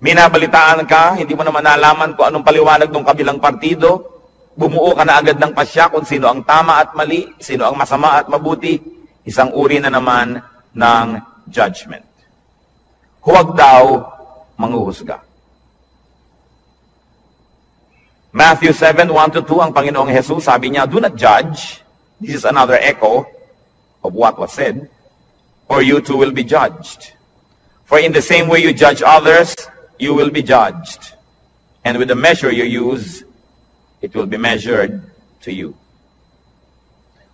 Minabalitaan ka, hindi mo naman nalaman kung anong paliwanag ng kabilang partido. Bumuo ka na agad ng pasya kung sino ang tama at mali, sino ang masama at mabuti. Isang uri na naman ng judgment. Huwag daw manghuhusga. Matthew 7:1-2, ang Panginoong Jesus, sabi niya, do not judge. This is another echo of what was said. Or you too will be judged. For in the same way you judge others, you will be judged. And with the measure you use, it will be measured to you.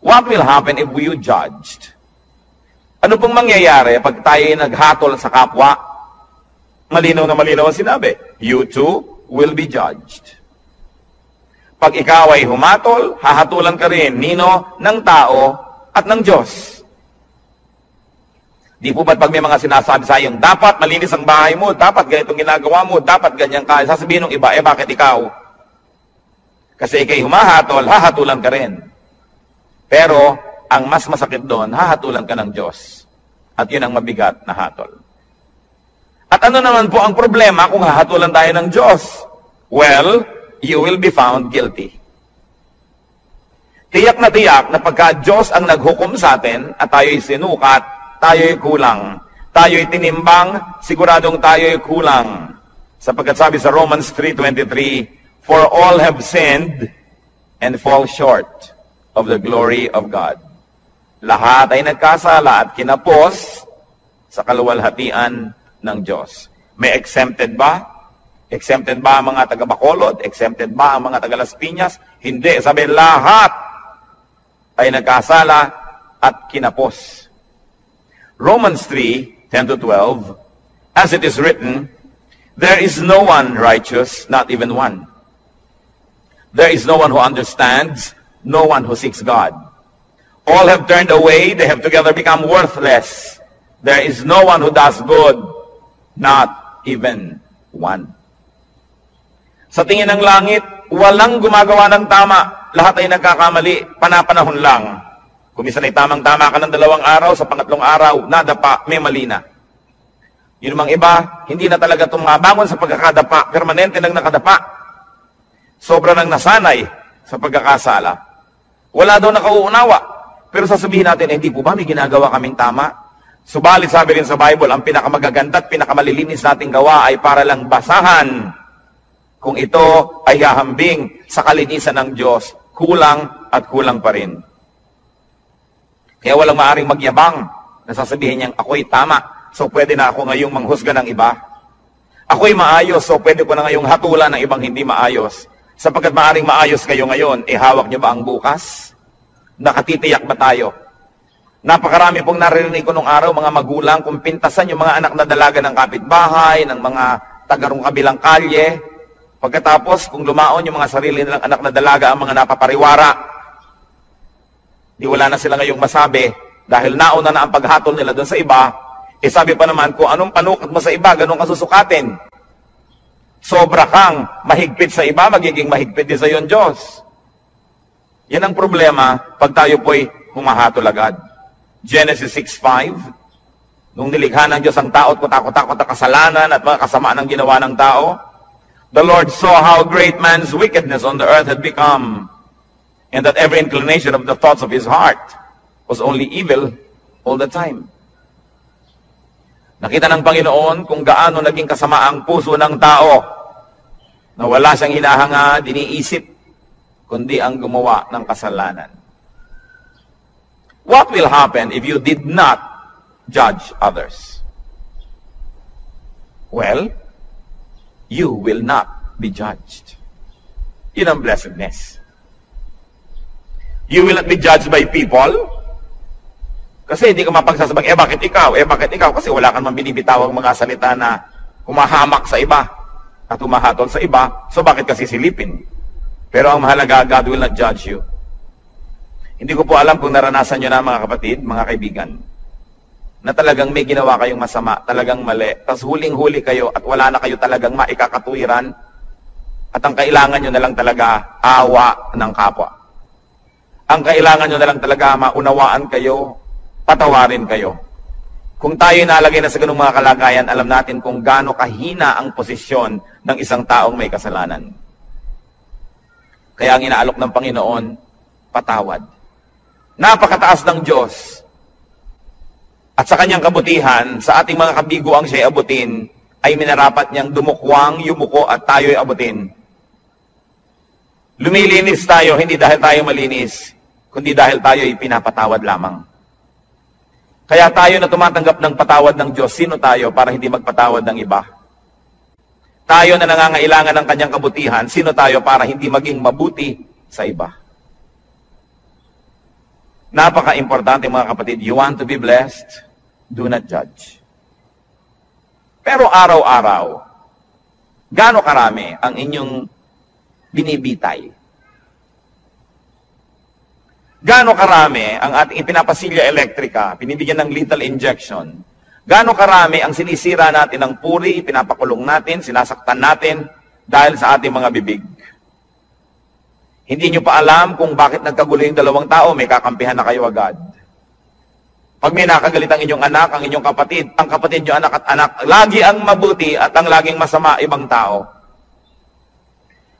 What will happen if we judged? Ano pong mangyayari pag tayo naghatol sa kapwa? Malinaw na malinaw ang sinabi. You too will be judged. Pag ikaw ay humatol, hahatulan ka rin nino ng tao at ng Diyos. Di po ba't pag may mga sinasabi sa iyo, dapat malinis ang bahay mo, dapat ganitong ginagawa mo, dapat ganyan ka, sasabihin ng iba, bakit ikaw? Kasi ikay humahatol, hahatulan ka rin. Pero, ang mas masakit doon, hahatulan ka ng Diyos. At yun ang mabigat na hatol. At ano naman po ang problema kung hahatulan tayo ng Diyos? Well, you will be found guilty. Tiyak na pagka Diyos ang naghukom sa atin at tayo'y sinukat, tayo'y kulang. Tayo'y tinimbang, siguradong tayo'y kulang. Sapagkat sabi sa Romans 3:23, for all have sinned and fall short of the glory of God. Lahat ay nagkasala at kinapos sa kaluwalhatian ng Diyos. May exempted ba? Exempted ba ang mga taga-Bacolod? Exempted ba ang mga taga-Las Piñas? Hindi. Sabi, lahat ay nagkasala at kinapos. Romans 3:10-12, as it is written, there is no one righteous, not even one. There is no one who understands, no one who seeks God. All have turned away, they have together become worthless. There is no one who does good, not even one. Sa tingin ng langit, walang gumagawa ng tama. Lahat ay nagkakamali, panapanahon lang. Kung minsan ay tamang-tama ka ng 2 araw, sa pangatlong araw, nadapa, may mali na. Yun namang iba, hindi na talaga tumabangon sa pagkakadapa, permanente nang nakadapa. Sobra nang nasanay sa pagkakasala. Wala daw nakauunawa. Pero sasabihin natin, hindi po ba may ginagawa kaming tama? Subalit sabi rin sa Bible, ang pinakamagaganda at pinakamalilinis nating gawa ay para lang basahan. Kung ito ay hahambing sa kalinisan ng Diyos, kulang at kulang pa rin. Kaya walang maaring magyabang na sasabihin niyang ako'y tama, so pwede na ako ngayong manghusga ng iba. Ako'y maayos, so pwede ko na ngayong hatulan ng ibang hindi maayos. Sapagkat maaring maayos kayo ngayon, hawak niyo ba ang bukas? Nakatitiyak ba tayo? Napakarami pong naririnig ko nung araw, mga magulang, kung pintasan yung mga anak na dalaga ng kapitbahay, ng mga tagarong kabilang kalye. Pagkatapos, kung lumaon yung mga sarili nilang anak na dalaga ang mga napapariwara, di wala na sila ngayong masabi dahil nauna na ang paghatol nila doon sa iba, sabi pa naman, kung anong panukat mo sa iba, ganun ka susukatin. Sobra kang mahigpit sa iba, magiging mahigpit din sa iyo ang Diyos. Yan ang problema pag tayo po'y humahatol agad. Genesis 6:5, nung nilikha ng Diyos ang tao at kutakot-takot ang kasalanan at mga kasamaan ng ginawa ng tao, the Lord saw how great man's wickedness on the earth had become, and that every inclination of the thoughts of his heart was only evil all the time. Nakita ng Panginoon kung gaano naging kasama ang puso ng tao na wala siyang hinahanga, diniisip, kundi ang gumawa ng kasalanan. What will happen if you did not judge others? Well, you will not be judged. Yun ang blessedness. You will not be judged by people. Kasi hindi ka mapagsasabang, bakit ikaw? Bakit ikaw? Kasi wala kang binibitawang mga salita na humahamak sa iba at humahatol sa iba. So bakit kasi silipin? Pero ang mahalaga, God will not judge you. Hindi ko po alam kung naranasan nyo na mga kapatid, mga kaibigan, na talagang may ginawa kayong masama, talagang mali. Tapos huling-huli kayo at wala na kayo talagang maikakatuwiran. At ang kailangan nyo na lang talaga, awa ng kapwa. Ang kailangan nyo na lang talaga, maunawaan kayo, patawarin kayo. Kung tayo nalagay na sa ganung mga kalagayan, alam natin kung gaano kahina ang posisyon ng isang taong may kasalanan. Kaya ang inaalok ng Panginoon, patawad. Napakataas ng Diyos. At sa kanyang kabutihan, sa ating mga kabiguang siya'y abutin, ay minarapat niyang dumukwang, yumuko at tayo'y abutin. Lumilinis tayo, hindi dahil tayo malinis, kundi dahil tayo'y pinapatawad lamang. Kaya tayo na tumatanggap ng patawad ng Diyos, sino tayo para hindi magpatawad ng iba? Tayo na nangangailangan ng kanyang kabutihan, sino tayo para hindi maging mabuti sa iba? Napaka-importante mga kapatid, you want to be blessed, do not judge. Pero araw-araw, gaano karami ang inyong binibitay? Gaano karami ang ating ipinapasilya elektrika, pinibigyan ng lethal injection? Gaano karami ang sinisira natin ng puri, pinapakulong natin, sinasaktan natin dahil sa ating mga bibig? Hindi nyo pa alam kung bakit nagkagulo yung dalawang tao, may kakampihan na kayo agad. Pag may nakagalit ang inyong anak, ang inyong kapatid, ang kapatid nyo anak at anak, lagi ang mabuti at ang laging masama ibang tao.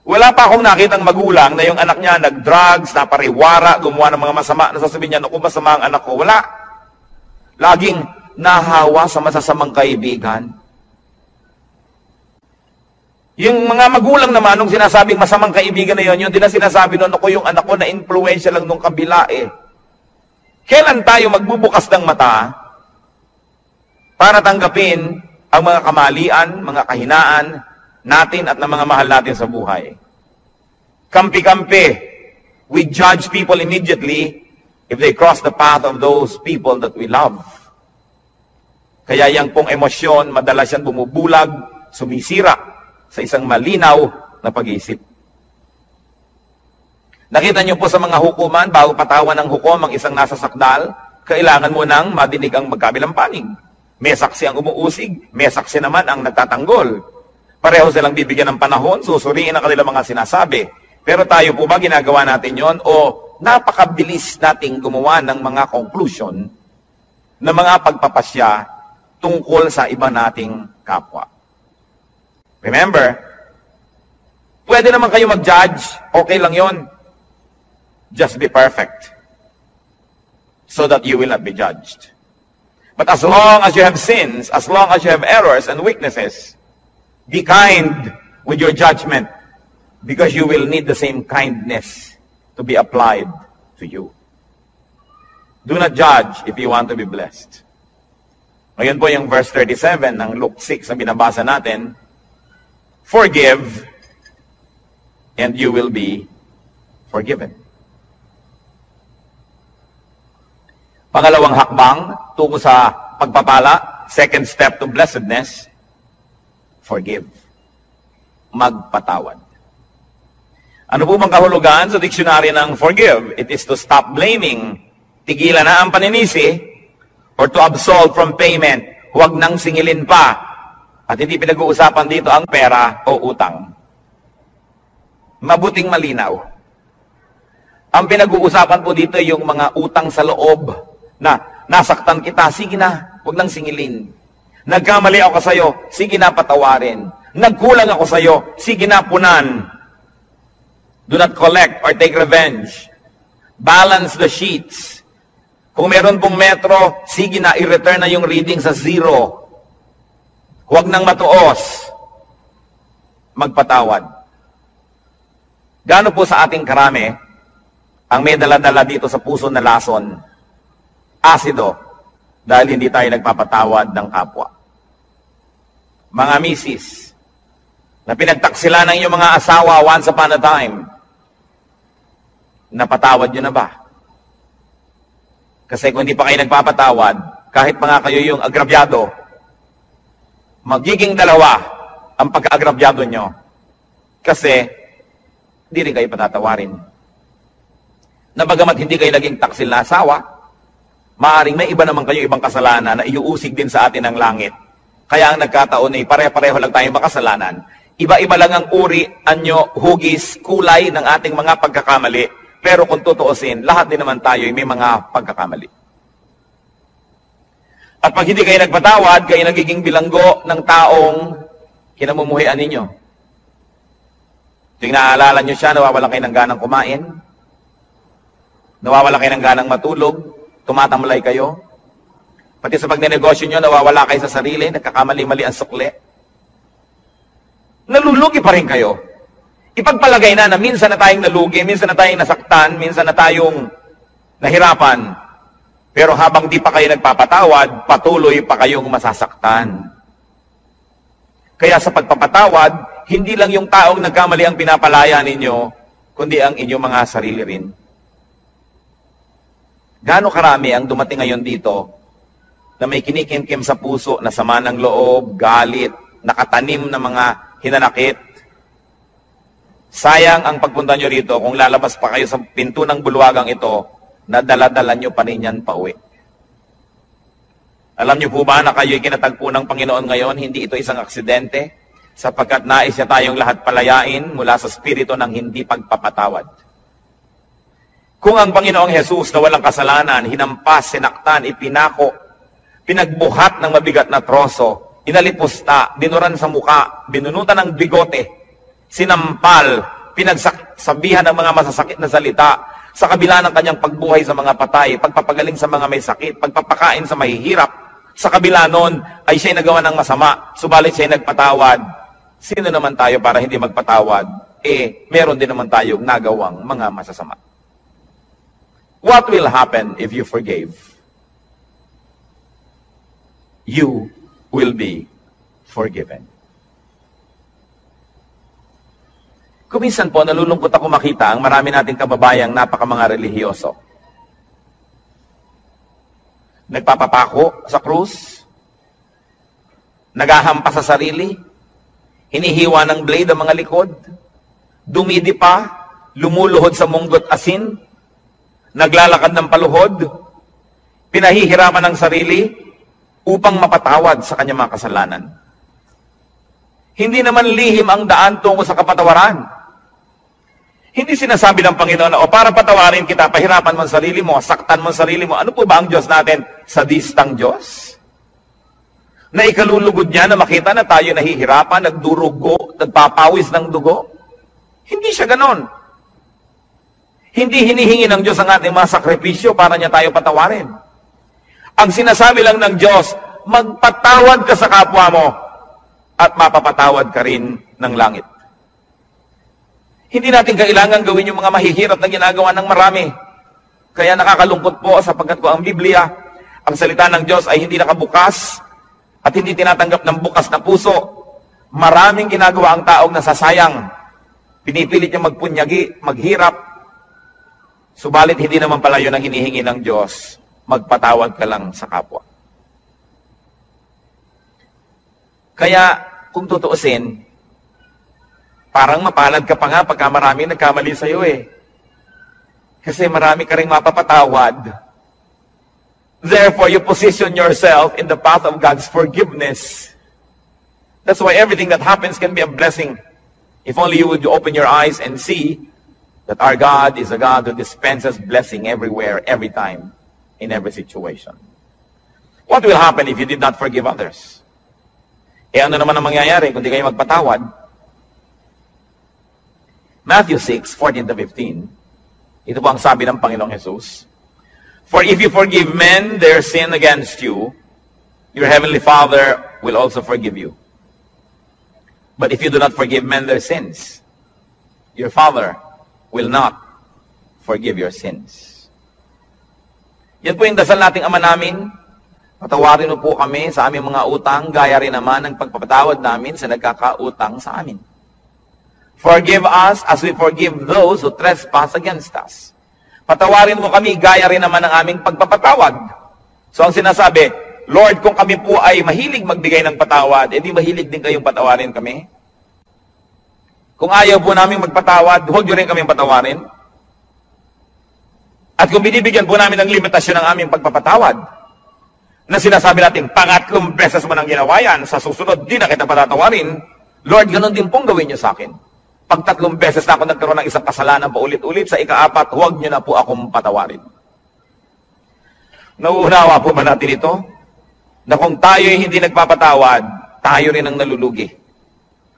Wala pa akong nakitang magulang na yung anak niya nag-drugs, napariwara, gumawa ng mga masama, nasasabihin niya, naku, masama ang anak ko. Wala. Laging nahawa sa masasamang kaibigan. Yung mga magulang naman, nung sinasabing masamang kaibigan na yun, yun din ang sinasabi nun, ako yung anak ko na influensya lang nung kabila eh. Kailan tayo magbubukas ng mata para tanggapin ang mga kamalian, mga kahinaan natin at ng mga mahal natin sa buhay? Kampi-kampi. We judge people immediately if they cross the path of those people that we love. Kaya yang pong emosyon, madalas yan bumubulag, sumisira sa isang malinaw na pag-iisip. Nakita niyo po sa mga hukuman, bago patawan ng hukom ang isang nasa sakdal, kailangan mo nang madinig ang magkabilang panig. May saksi ang umuusig, may saksi naman ang nagtatanggol. Pareho silang bibigyan ng panahon, susuriin ang kanilang mga sinasabi. Pero tayo po ba ginagawa natin yon o napakabilis nating gumawa ng mga conclusion na mga pagpapasya tungkol sa iba nating kapwa? Remember, pwede naman kayo mag-judge, okay lang yon. Just be perfect so that you will not be judged. But as long as you have sins, as long as you have errors and weaknesses, be kind with your judgment because you will need the same kindness to be applied to you. Do not judge if you want to be blessed. Ngayon po yung verse 37 ng Luke 6 na binabasa natin, forgive and you will be forgiven. Pangalawang hakbang tungo sa pagpapala, second step to blessedness, forgive. Magpatawad. Ano po bang kahulugan sa diksyonaryo ng forgive? It is to stop blaming, tigilan na ang paninisi, or to absolve from payment, huwag nang singilin pa. At hindi pinag-uusapan dito ang pera o utang. Mabuting malinaw. Ang pinag-uusapan po dito yung mga utang sa loob, na nasaktan kita, sige na, huwag nang singilin. Nagkamali ako sa'yo, sige na patawarin. Nagkulang ako sa'yo, sige na punan. Do not collect or take revenge. Balance the sheets. Kung meron pong metro, sige na, i-return na yung reading sa zero. Huwag nang matuos. Magpatawad. Gaano po sa ating karami ang may dala-dala dito sa puso na lason? Asido, dahil hindi tayo nagpapatawad ng kapwa. Mga misis, na pinagtaksila ng inyong mga asawa once upon a time, napatawad nyo na ba? Kasi kung hindi pa kayo nagpapatawad, kahit pa nga kayo yung agrabyado, magiging dalawa ang pagka-agrabyado nyo. Kasi, hindi rin kayo patatawarin. Na bagamat hindi kayo naging taksil na asawa, maaring may iba naman kayo ibang kasalanan na iuusig din sa atin ng langit. Kaya ang nagkataon ay pare-pareho lang tayong makasalanan. Iba-iba lang ang uri, anyo, hugis, kulay ng ating mga pagkakamali. Pero kung tutuusin, lahat din naman tayo ay may mga pagkakamali. At pag hindi kayo nagpatawad, kayo nagiging bilanggo ng taong kinamumuhian ninyo. Tuwing naaalala nyo siya, nawawalan kayo ng ganang kumain, nawawalan kayo ng ganang matulog, tumatamlay kayo. Pati sa pagnenegosyo nyo, nawawala kayo sa sarili, nagkakamali-mali ang sukli. Nalulugi pa rin kayo. Ipagpalagay na minsan na tayong nalugi, minsan na tayong nasaktan, minsan na tayong nahirapan. Pero habang di pa kayo nagpapatawad, patuloy pa kayong masasaktan. Kaya sa pagpapatawad, hindi lang yung taong nagkamali ang pinapalaya ninyo, kundi ang inyong mga sarili rin. Gaano karami ang dumating ngayon dito na may kinikimkim sa puso na sama ng loob, galit, nakatanim na mga hinanakit. Sayang ang pagpunta nyo rito kung lalabas pa kayo sa pinto ng bulwagang ito na dala-dala nyo pa rin yan pauwi. Alam nyo po ba na kayo'y kinatagpo ng Panginoon ngayon, hindi ito isang aksidente, sapagkat nais niya tayong lahat palayain mula sa spirito ng hindi pagpapatawad. Kung ang Panginoong Jesus na walang kasalanan, hinampas, sinaktan, ipinako, pinagbuhat ng mabigat na troso, inalipusta, dinuran sa muka, binunutan ng bigote, sinampal, pinagsabihan ng mga masasakit na salita, sa kabila ng kanyang pagbuhay sa mga patay, pagpapagaling sa mga may sakit, pagpapakain sa mahihirap, sa kabila nun ay siya'y nagawa ng masama, subalit siya'y nagpatawad. Sino naman tayo para hindi magpatawad? Meron din naman tayong nagawang mga masasama. What will happen if you forgave? You will be forgiven. Kuminsan po, nalulungkot ako makita ang marami nating kababayang napaka-mga relihiyoso. Nagpapapako sa krus, naghahampas sa sarili, hinihiwa ng blade ang mga likod, dumidipa, lumuluhod sa munggot asin, naglalakad ng paluhod, pinahihirapan ng sarili upang mapatawad sa kanyang mga kasalanan. Hindi naman lihim ang daan tungo sa kapatawaran. Hindi sinasabi ng Panginoon na, para patawarin kita, pahirapan mo ang sarili mo, saktan mo ang sarili mo. Ano po ba ang Diyos natin? Sadistang Diyos? Na ikalulugod niya na makita na tayo nahihirapan, nagdurugo, nagpapawis ng dugo? Hindi siya ganon. Hindi hinihingi ng Diyos ang ating mga sakripisyo para niya tayo patawarin. Ang sinasabi lang ng Diyos, magpatawad ka sa kapwa mo at mapapatawad ka rin ng langit. Hindi natin kailangan gawin yung mga mahihirap na ginagawa ng marami. Kaya nakakalungkot po sapagkat ko ang Biblia, ang salita ng Diyos ay hindi nakabukas at hindi tinatanggap ng bukas na puso. Maraming ginagawa ang taong nasasayang. Pinipilit niya magpunyagi, maghirap. Subalit hindi naman pala yun ang hinihingi ng Diyos. Magpatawad ka lang sa kapwa. Kaya kung tutuusin, parang mapalad ka pa nga pagka marami nagkamali sa iyo Kasi marami ka rin mapapatawad. Therefore, you position yourself in the path of God's forgiveness. That's why everything that happens can be a blessing. If only you would open your eyes and see that our God is a God who dispenses blessing everywhere, every time, in every situation. What will happen if you did not forgive others? Ano naman ang mangyayari kung di kayo magpatawad? Matthew 6:14-15. Ito po ang sabi ng Panginoong Jesus. For if you forgive men their sin against you, your heavenly Father will also forgive you. But if you do not forgive men their sins, your Father will not forgive your sins. Yan po yung dasal nating Ama namin. Patawarin mo po kami sa aming mga utang, gaya rin naman ng pagpapatawad namin sa nagkakautang sa amin. Forgive us as we forgive those who trespass against us. Patawarin mo kami, gaya rin naman ng aming pagpapatawad. So ang sinasabi, Lord, kung kami po ay mahilig magbigay ng patawad, edi mahilig din kayong patawarin kami. Kung ayaw po namin magpatawad, huwag nyo rin kaming patawarin. At kung binibigyan po namin ng limitasyon ng aming pagpapatawad, na sinasabi natin, pangatlong beses mo nang ginawa yan, sa susunod, di na kita patatawarin, Lord, ganun din pong gawin nyo sa akin. Pag 3 beses na ako nagkaroon ng isang kasalanan paulit-ulit, sa ika-4, huwag nyo na po akong patawarin. Nauunawa po ba natin ito? na kung tayo'y hindi nagpapatawad, tayo rin ang nalulugi.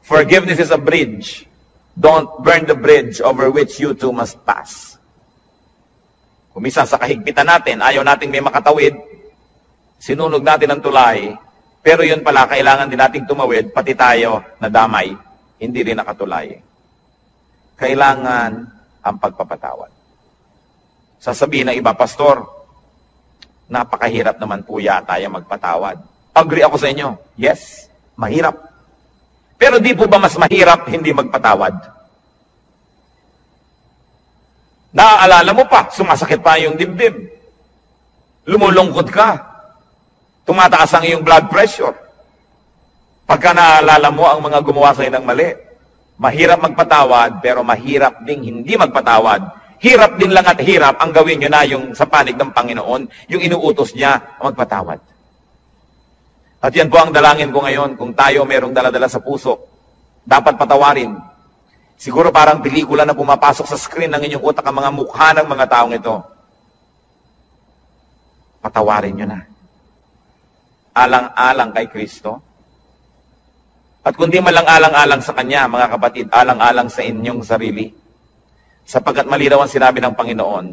Forgiveness is a bridge. Don't burn the bridge over which you too must pass. Kung minsan sa kahigpitan natin, ayaw nating may makatawid, sinunog natin ang tulay, pero yun pala, kailangan din nating tumawid, pati tayo na damay, hindi rin nakatulay. Kailangan ang pagpapatawad. Sasabihin ng iba, Pastor, napakahirap naman po yata yung magpatawad. Agree ako sa inyo. Yes, mahirap. Pero di po ba mas mahirap hindi magpatawad? Naaalala mo pa, sumasakit pa yung dibdib. Lumulungkot ka. Tumataas ang iyong blood pressure. Pagka naaalala mo ang mga gumawa sa'yo ng mali. Mahirap magpatawad, pero mahirap ding hindi magpatawad. Hirap din lang at hirap ang gawin nyo na yung sa panig ng Panginoon, yung inuutos niya magpatawad. At yan po ang dalangin ko ngayon, kung tayo merong daladala sa puso, dapat patawarin. Siguro parang pelikula na pumapasok sa screen ng inyong utak ang mga mukha ng mga taong ito. Patawarin nyo na. Alang-alang kay Kristo. At kundi malang alang-alang sa Kanya, mga kapatid, alang-alang sa inyong sarili. Sapagkat malinaw ang sinabi ng Panginoon,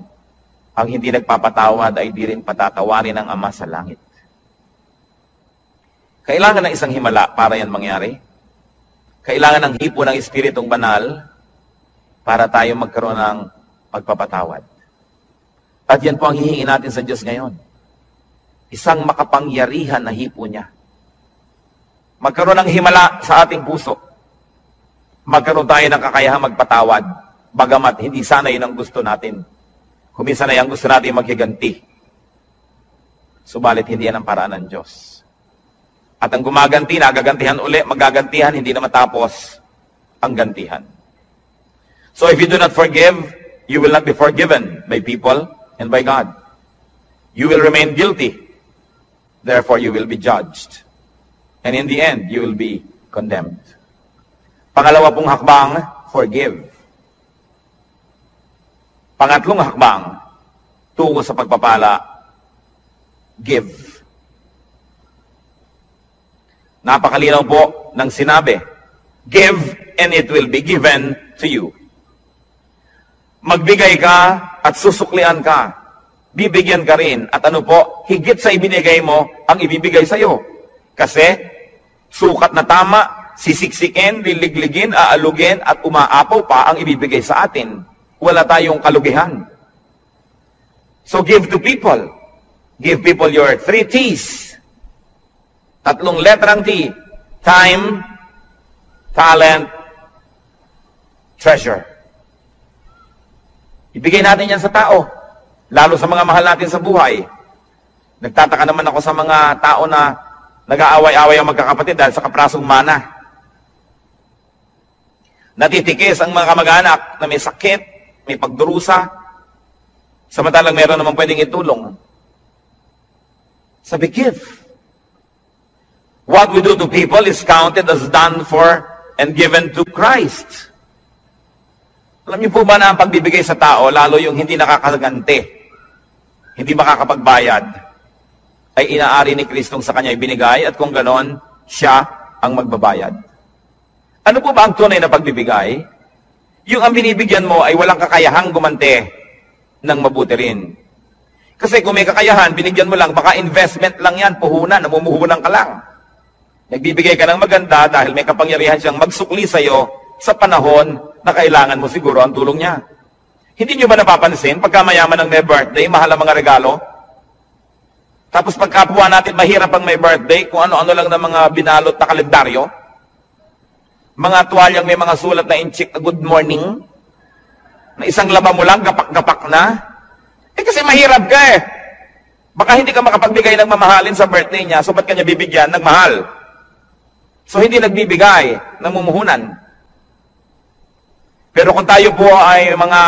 ang hindi nagpapatawad ay di rin patatawarin ng Ama sa langit. Kailangan ng isang himala para yan mangyari. Kailangan ng hipo ng Espiritong Banal para tayo magkaroon ng pagpapatawad. At yan po ang hihingi natin sa Diyos ngayon. Isang makapangyarihan na hipo niya. Magkaroon ng himala sa ating puso. Magkaroon tayo ng kakayahang magpatawad. Bagamat hindi sana yun ang gusto natin. Kuminsan ay ang gusto natin maghiganti. Subalit hindi yan ang paraan ng Diyos. At ang gumaganti, nagagantihan uli, magagantihan, hindi na matapos ang gantihan. So if you do not forgive, you will not be forgiven by people and by God. You will remain guilty. Therefore, you will be judged. And in the end, you will be condemned. Pangalawa pong hakbang, forgive. Pangatlong hakbang, tungo sa pagpapala, give. Napakalinaw po ng sinabi, give and it will be given to you. Magbigay ka at susuklian ka. Bibigyan ka rin. At ano po, higit sa ibinigay mo, ang ibibigay sa iyo. Kasi, sukat na tama, sisiksikin, liligligin, aalugin, at umaapaw pa ang ibibigay sa atin. Wala tayong kalugihan. So give to people. Give people your 3 T's. 3 letrang T. Time, talent, treasure. Ibigay natin yan sa tao. Lalo sa mga mahal natin sa buhay. Nagtataka naman ako sa mga tao na nag-aaway-away ang magkakapatid dahil sa kaprasong mana. Natitikis ang mga kamag-anak na may sakit, may pagdurusa. Samantalang meron naman pwedeng itulong. Sabi, give. What we do to people is counted as done for and given to Christ. Alam niyo po ba na ang pagbibigay sa tao, lalo yung hindi nakakaganti, hindi makakapagbayad, ay inaari ni Kristong sa kanya ibinigay at kung ganon, siya ang magbabayad. Ano po ba ang tunay na pagbibigay? Yung ang binibigyan mo ay walang kakayahang gumante ng mabuti rin. Kasi kung may kakayahan, binigyan mo lang, baka investment lang yan, puhunan, namumuhunan ka lang. Nagbibigay ka ng maganda dahil may kapangyarihan siyang magsukli sa iyo sa panahon na kailangan mo siguro ang tulong niya. Hindi niyo ba napapansin, pagka mayaman ng may birthday, mahal ang mga regalo? Tapos pagkapuha natin, mahirap ang may birthday, kung ano-ano lang ng mga binalot na kalendaryo. Mga tuwalyang may mga sulat na inchik na good morning, na isang laba mo lang, gapak-gapak na. Kasi mahirap ka eh. Baka hindi ka makapagbigay ng mamahalin sa birthday niya, so ba't kanya bibigyan ng mahal? So, hindi nagbibigay ng mumuhunan. Pero kung tayo po ay mga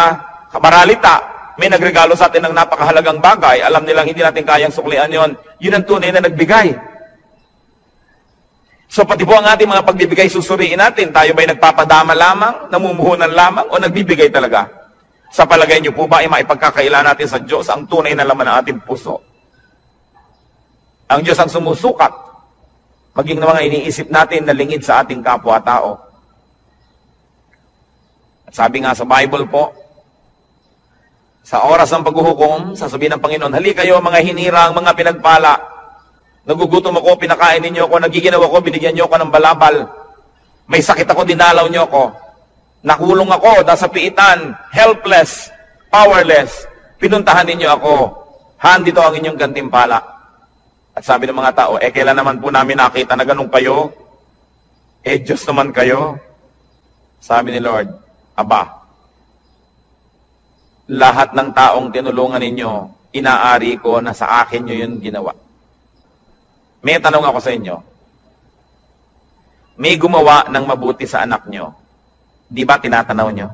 kamaralita, may nagregalo sa atin ng napakahalagang bagay, alam nilang hindi natin kayang suklian yon, yun ang tunay na nagbigay. So, pati po ang ating mga pagbibigay, susuriin natin, tayo ba'y nagpapadama lamang, namumuhunan lamang, o nagbibigay talaga? Sa palagay niyo po ba, ay maipagkakaila natin sa Diyos ang tunay na laman ng ating puso? Ang Diyos ang sumusukat, maging na mga iniisip natin na lingid sa ating kapwa-tao. At sabi nga sa Bible po, sa oras ng paghuhukom, sasabihin ng Panginoon, hali kayo mga hinirang, mga pinagpala. Nagugutom ako, pinakain ninyo ako, nagiginaw ako, binigyan niyo ako ng balabal. May sakit ako, dinalaw niyo ako. Nakulong ako, nasa piitan, helpless, powerless. Pinuntahan ninyo ako. Dito ang inyong gantimpala. At sabi ng mga tao, kailan naman po namin nakita na ganun kayo? Diyos naman kayo. Sabi ni Lord, Aba, lahat ng taong tinulungan ninyo, inaari ko na sa akin nyo yun ginawa. May tanong ako sa inyo. May gumawa ng mabuti sa anak nyo. Di ba tinatanaw nyo?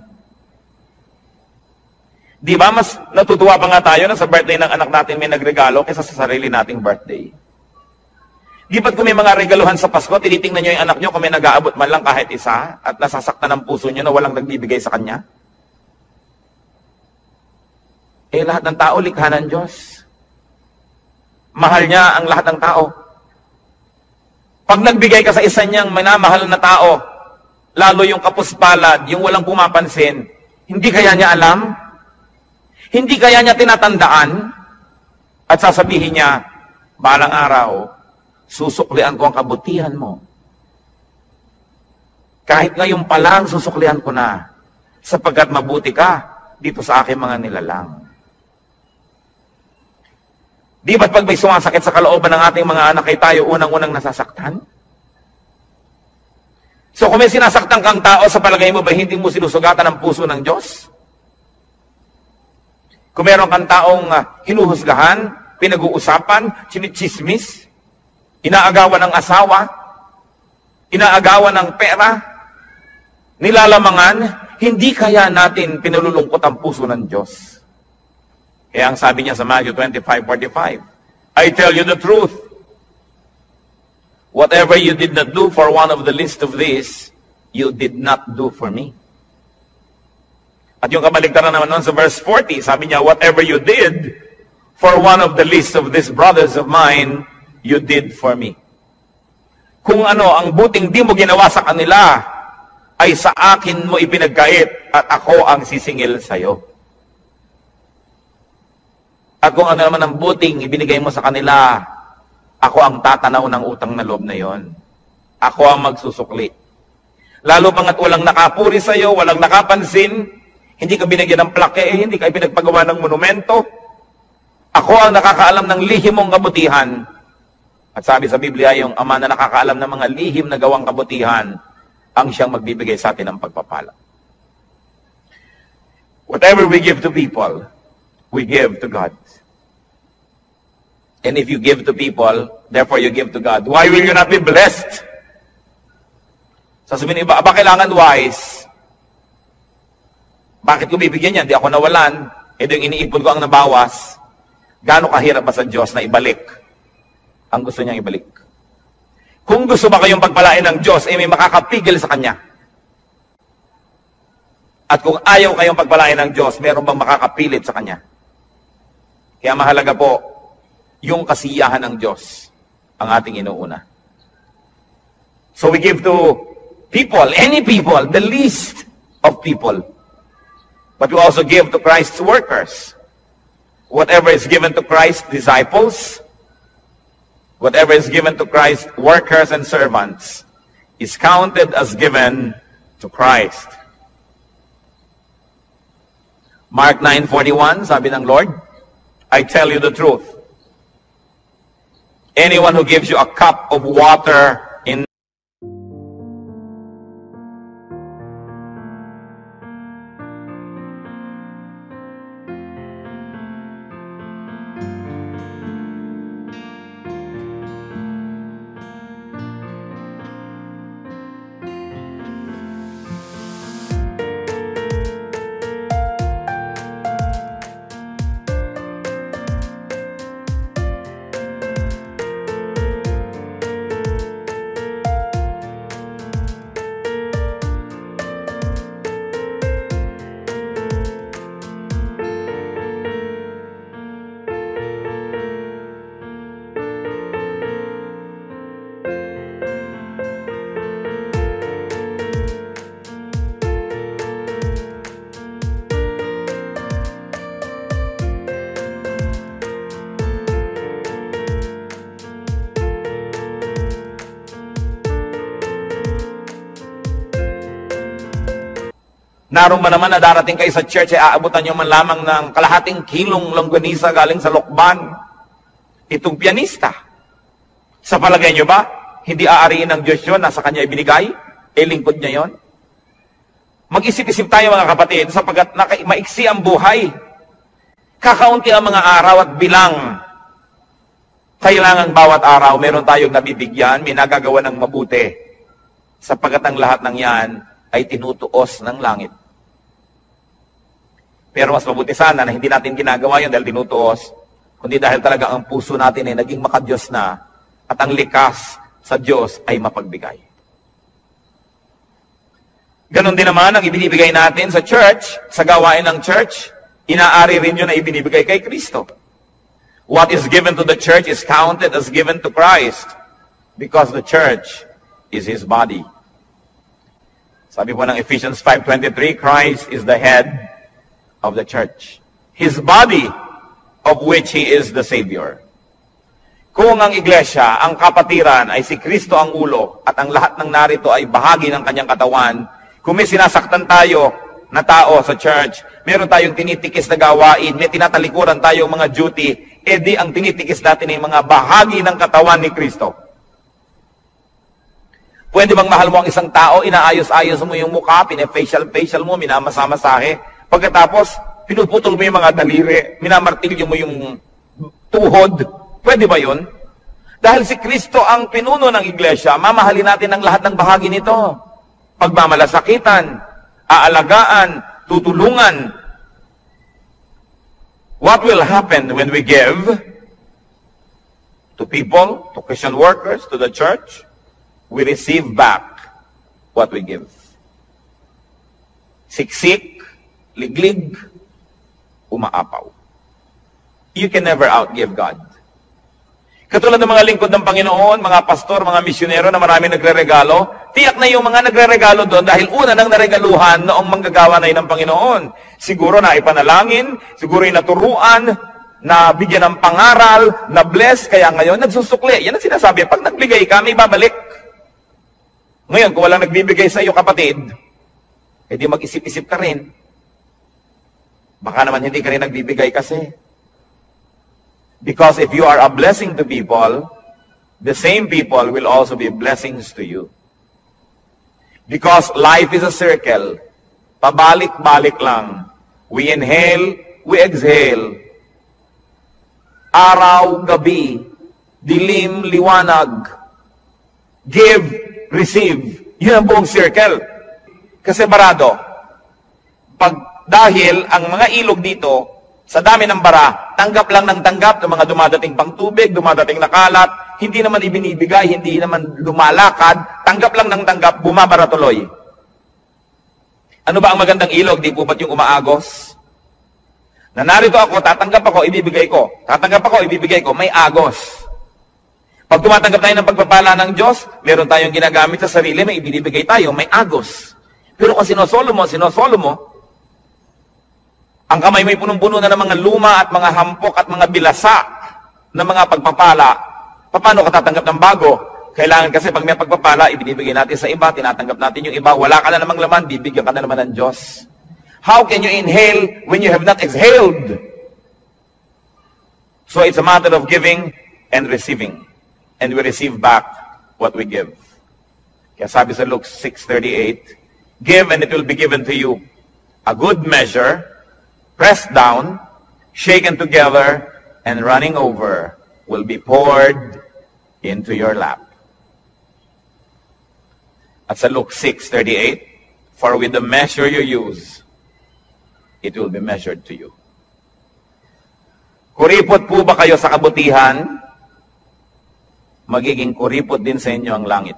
Di ba mas natutuwa pa nga tayo na sa birthday ng anak natin may nagregalo kaysa sa sarili nating birthday? Di ba't kung may mga regaluhan sa Pasko, tinitingnan nyo yung anak nyo kung may nag-aabot man lang kahit isa at nasasaktan ang puso nyo na walang nagbibigay sa kanya? Lahat ng tao, likha ng Diyos. Mahal niya ang lahat ng tao. Pag nagbigay ka sa isa niyang minamahal na tao, lalo yung kapuspalad, yung walang pumapansin, hindi kaya niya alam? Hindi kaya niya tinatandaan? At sasabihin niya, balang araw, susuklian ko ang kabutihan mo. Kahit ngayon pa lang, susuklian ko na, sapagkat mabuti ka dito sa aking mga nilalang. Di ba't pag may sumasakit sa kalooban ng ating mga anak ay tayo unang-unang nasasaktan? So kung may sinasaktan kang tao, sa palagay mo ba hindi mo sinusugatan ang puso ng Diyos? Kung meron kang taong hinuhusgahan, pinag-uusapan, chinichismis, inaagawan ng asawa, inaagawan ng pera, nilalamangan, hindi kaya natin pinalulungkot ang puso ng Diyos. Kaya ang sabi niya sa Matthew 25:45, I tell you the truth. Whatever you did not do for one of the least of these, you did not do for me. At yung kabaligtaran naman nun sa verse 40, sabi niya, whatever you did for one of the least of these brothers of mine, you did for me. Kung ano, ang buting di mo ginawa sa kanila, ay sa akin mo ipinagkait at ako ang sisingil sa iyo. At kung ano naman ang buting ibinigay mo sa kanila, ako ang tatanaw ng utang na loob na yon. Ako ang magsusukli. Lalo pangat walang nakapuri sa iyo, walang nakapansin, hindi ka binigyan ng plaque, hindi ka pinagpagawa ng monumento. Ako ang nakakaalam ng lihim mong kabutihan. At sabi sa Biblia, yung ama na nakakaalam ng mga lihim na gawang kabutihan, ang siyang magbibigay sa atin ng pagpapala. Whatever we give to people, we give to God. And if you give to people, therefore you give to God. Why will you not be blessed? Sasabihin iba, kailangan wise? Bakit ko bibigyan yan? Di ako nawalan. Yung iniipon ko ang nabawas. Gaano kahirap ba sa Diyos na ibalik ang gusto niyang ibalik? Kung gusto ba kayong pagpalain ng Diyos, may makakapigil sa Kanya. At kung ayaw kayong pagpalain ng Diyos, meron bang makakapilit sa Kanya? Kaya mahalaga po, yung kasiyahan ng Diyos ang ating inuuna. So we give to people, any people, the least of people. But we also give to Christ's workers. Whatever is given to Christ's disciples, whatever is given to Christ's workers and servants, is counted as given to Christ. Mark 9:41, sabi ng Lord, I tell you the truth. Anyone who gives you a cup of water in Naroon ba naman na darating kayo sa church ay aabutan nyo man lamang ng kalahating kilong longganisa galing sa lokban? Itong pianista. Sa palagay nyo ba, hindi aariin ng Diyos yun, nasa Kanya ibinigay? Lingkod niya yon? Mag-isip-isip tayo mga kapatid, sapagkat maiksi ang buhay. Kakaunti ang mga araw at bilang. Kailangan bawat araw, meron tayong nabibigyan, may nagagawa ng mabuti. Sapagkat ang lahat ng yan ay tinutuos ng langit. Pero mas mabuti sana na hindi natin ginagawa yun dahil tinutuos, kundi dahil talaga ang puso natin ay naging makadiyos na at ang likas sa Diyos ay mapagbigay. Ganon din naman ang ibinibigay natin sa church, sa gawain ng church, inaari rin yun na ibinibigay kay Kristo. What is given to the church is counted as given to Christ because the church is His body. Sabi po ng Ephesians 5:23, Christ is the head of the church. His body, of which He is the Savior. Kung ang iglesia, ang kapatiran ay si Kristo ang ulo at ang lahat ng narito ay bahagi ng Kanyang katawan, kung may sinasaktan tayo na tao sa church, meron tayong tinitikis na gawain, may tinatalikuran tayong mga duty, edi ang tinitikis natin ay mga bahagi ng katawan ni Kristo. Pwede bang mahal mo ang isang tao, inaayos-ayos mo yung mukha, pine-facial mo, minamasa-masahe, pagkatapos, pinuputol mo yung mga daliri, minamartilyo mo yung tuhod. Pwede ba yun? Dahil si Kristo ang pinuno ng iglesia, mamahalin natin ang lahat ng bahagi nito. Pagmamalasakitan, aalagaan, tutulungan. What will happen when we give to people, to Christian workers, to the church? We receive back what we give. Siksik, liglig, umaapaw. You can never outgive God. Katulad ng mga lingkod ng Panginoon, mga pastor, mga misyonero na marami nagre-regalo, tiyak na yung mga nagre-regalo doon dahil una nang naregaluhan noong manggagawa na yun ng Panginoon. Siguro na ipanalangin, siguro yung naturuan, na bigyan ng pangaral, na bless, kaya ngayon nagsusukli. Yan ang sinasabi, pag nagbigay ka, may babalik. Ngayon, kung walang nagbibigay sa iyo, kapatid, edi mag-isip-isip ka rin. Baka naman hindi ka rin nagbibigay kasi. Because if you are a blessing to people, the same people will also be blessings to you. Because life is a circle. Pabalik-balik lang. We inhale, we exhale. Araw, gabi, dilim, liwanag. Give, receive. Yun ang buong circle. Kasi barado. Dahil ang mga ilog dito, sa dami ng bara, tanggap lang ng tanggap ng mga dumadating pang tubig, dumadating na kalat, hindi naman ibinibigay, hindi naman lumalakad, tanggap lang ng tanggap, bumabara tuloy. Ano ba ang magandang ilog? Di po ba't yung umaagos? Na narito ako, tatanggap ako, ibibigay ko. Tatanggap ako, ibibigay ko. May agos. Pag tumatanggap tayo ng pagpapala ng Diyos, meron tayong ginagamit sa sarili, may ibinibigay tayo, may agos. Pero kung sinosolo mo, ang kamay may punong-puno na ng mga luma at mga hampok at mga bilasa na mga pagpapala. Paano ka tatanggap ng bago? Kailangan kasi pag may pagpapala, ibinibigay natin sa iba, tinatanggap natin yung iba, wala ka na namang laman, bibigyan ka na naman ng Diyos. How can you inhale when you have not exhaled? So it's a matter of giving and receiving. And we receive back what we give. Kaya sabi sa Luke 6:38, give and it will be given to you. A good measure, pressed down, shaken together, and running over, will be poured into your lap. At sa Luke 6:38, for with the measure you use, it will be measured to you. Kuripot po ba kayo sa kabutihan? Magiging kuripot din sa inyo ang langit.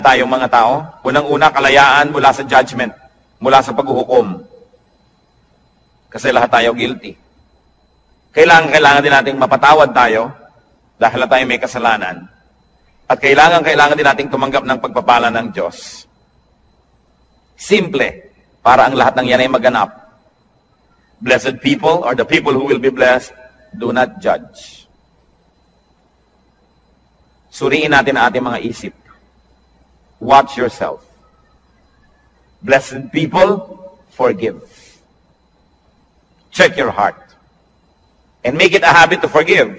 tayong mga tao. Unang-una, kalayaan mula sa judgment, mula sa paghuhukom. Kasi lahat tayo guilty. Kailangan din nating mapatawad tayo dahil na tayo may kasalanan. At kailangan din nating tumanggap ng pagpapala ng Diyos. Simple, para ang lahat ng yan ay maganap. Blessed people, or the people who will be blessed, do not judge. Suriin natin ang ating mga isip. Watch yourself. Blessed people, forgive. Check your heart. And make it a habit to forgive.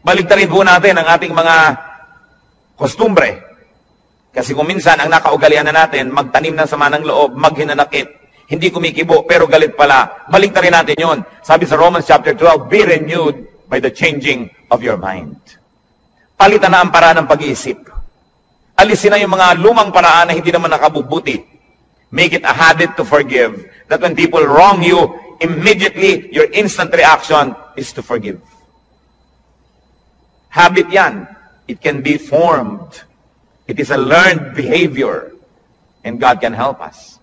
Baligtarin po natin ang ating mga kostumbre. Kasi kung minsan, ang nakaugalian na natin, magtanim ng sama ng loob, maghinanakit, hindi kumikibo, pero galit pala. Baligtarin natin yon. Sabi sa Romans chapter 12, be renewed by the changing of your mind. Palitan na ang paraan ng pag-iisip. Alisin na yung mga lumang paraan na hindi naman nakabubuti. Make it a habit to forgive. That when people wrong you, immediately, your instant reaction is to forgive. Habit yan. It can be formed. It is a learned behavior. And God can help us.